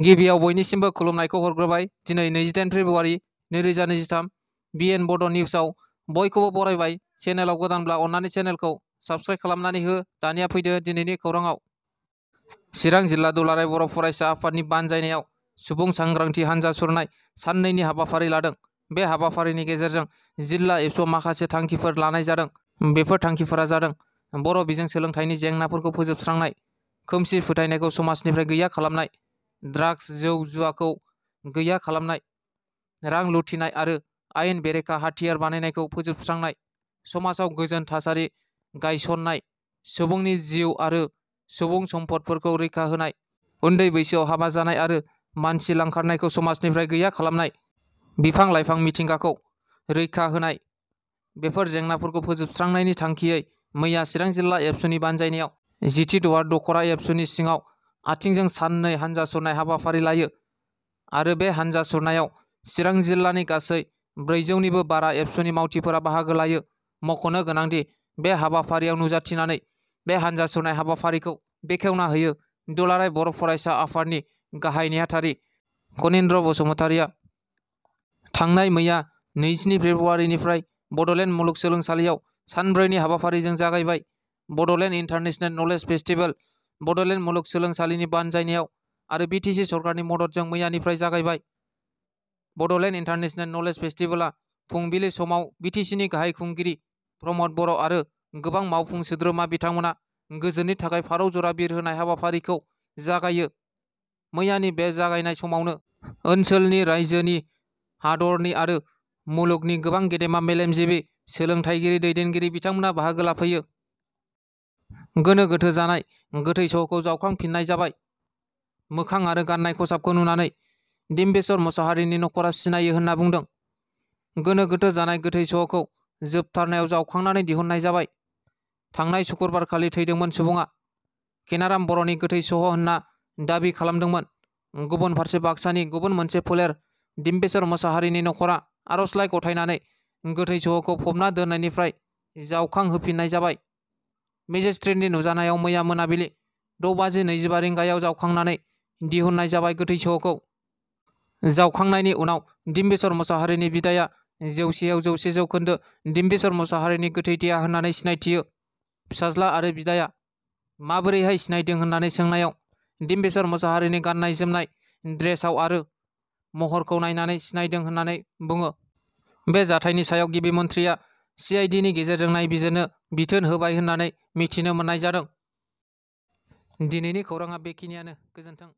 गिबियाव बयनिसिमबो खुलुमनायखौ हरग्रोबाय। दिनै 28 फेब्रुवारि 2023 BN बड' निउसाव बयखौबो बरायबाय। चेनेलाव गोदानब्ला अन्नानै चेनेलखौ साबस्क्राइब खालामनानै हो। दानिया फैदो दिनैनि खौराङाव। चिरां जिल्ला दुलाराय बर' फरायसा आफादनि बानजायनायाव सुबुं सांग्रांथि हानजा सुरनाय साननैनि हाबाफारि लादों। बे हाबाफारिनि गेजेरजों जिल्ला एबसुआव माखासे थांखिफोर लानाय जादों। बेफोर थांखिफोरा जादों बर' बिजों सोलोंथाइनि जेंनाफोरखौ फोजोबस्रांनाय, खोमसि फोथायनायखौ समाजनिफ्राय गैया खालामनाय, ड्राग्स जौ जुवाखौ गैया खालामनाय, रां लुथिनाय आरो आयेन बेरेखा हाथियार बानायनायखौ फोजोबस्रांनाय, समाजाव गोजोन थासारि गायसननाय, सुबुंनि जिउ आरो सुबुं सम्पदफोरखौ रैखा होनाय, उन्दै बैसोआव हाबा जानाय आरो मानसि लांखारनायखौ समाजनिफ्राय गैया खालामनाय, बिफां लाइफां मिथिंगाखौ रैखा होनाय। बेफोर जेंनाफोरखौ फोजोबस्रांनायनि थांखियै मैया चिरां जिल्ला एबसुनि बानजायनायाव 10थि दुवार दख'रा एबसुनि सिङाव आथिंजों साननै हानजा सुरनाय हाबाफारि लायो आरो बे हानजा सुरनायाव चिरां जिल्लानि गासै 400निबो बारा एबसुनि मावथिफोरा बाहागो लायो। मख'नो गोनांदि बे हाबाफारियाव नुजाथिनानै बे हानजा सुरनाय हाबाफारिखौ बेखेवना होयो दुलाराय बर' फरायसा आफादनि गाहाय नेहाथारि कनिन्द्र बसुमतारिया। थांनाय मैया 27 फेब्रुवारिनिफ्राय बड'लेण्ड मुलुगसोलोंसालियाव सानब्रैनि हाबाफारिजों जागायबाय। Bodoland international knowledge festival Bodoland मुलुगसोलोंसालिनि बानजायनायाव आरो BTC सरकारनि मददजों मैयानिफ्राय जागायबाय। बड'लेण्ड इन्टारनेशनेल नलेज फेस्टिभेला फुंबिलि समाव BTCनि गाहाय खुंगिरि प्रमद बर' आरो गोबां मावफुं सोद्रोमा बिथांमोना गोजोननि थाखाय फारौ जरा बिर होनाय हाबाफारिखौ जागायो। मैयानि बे जागायनाय समावनो ओनसोलनि, रायजोनि, हादरनि आरो मुलुगनि गोबां गेदेमा मेलेमजिबि, सोलोंथाइगिरि, दैदेनगिरि बिथांमोना बाहागो लाफैयो। गोनो गोथो जानाय गोथै सहखौ जावखांफिननाय जाबाय। मोखां आरो गाननाय खसाबखौ नुनानै डिम्बेश्वर मुसाहारिनि नखरा सिनायो होनना बुंदों। गोनो गोथो जानाय गोथै सहखौ जोबथारनायाव जावखांनानै दिहुननाय जाबाय। थांनाय शुक्रबारखालि थैदोंमोन सुबुङा। केनाराम बर'नि गोथै सह होनना दाबि खालामदोंमोन। गुबुन फारसे बाक्सानि गुबुन मोनसे फोलेर डिम्बेश्वर मुसाहारिनि नखरा आर'जलाइ गथायनानै गोथै सहखौ फबना दोननायनिफ्राय जावखांहोफिननाय जाबाय। मेजिस्ट्रेटनि नुजानायाव मैया मोनाबिलि 6:25 रिंगायाव जावखांनानै दिहुननाय जाबाय गोथै सहखौ। जावखांनायनि उनाव डिम्बेश्वर मुसाहारिनि बिदाया 100% डिम्बेश्वर मुसाहारिनि गोथैदेहा होननानै सिनायथियो। फिसाज्ला आरो बिदाया माबोरैहाय सिनायदों होननानै सोंनायाव डिम्बेश्वर मुसाहारिनि गाननाय जोमनाय, ड्रेसआव आरो महरखौ नायनानै सिनायदों होननानै बुङो। बे जाथायनि सायाव गिबि मन्थ्रिया CIDनि गेजेरजों नायबिजिरनो बिथोन होबाय होननानै मिथिनो मोननाय जादों। दिनैनि खौराङा बेखिनियानो। गोजोन्थों।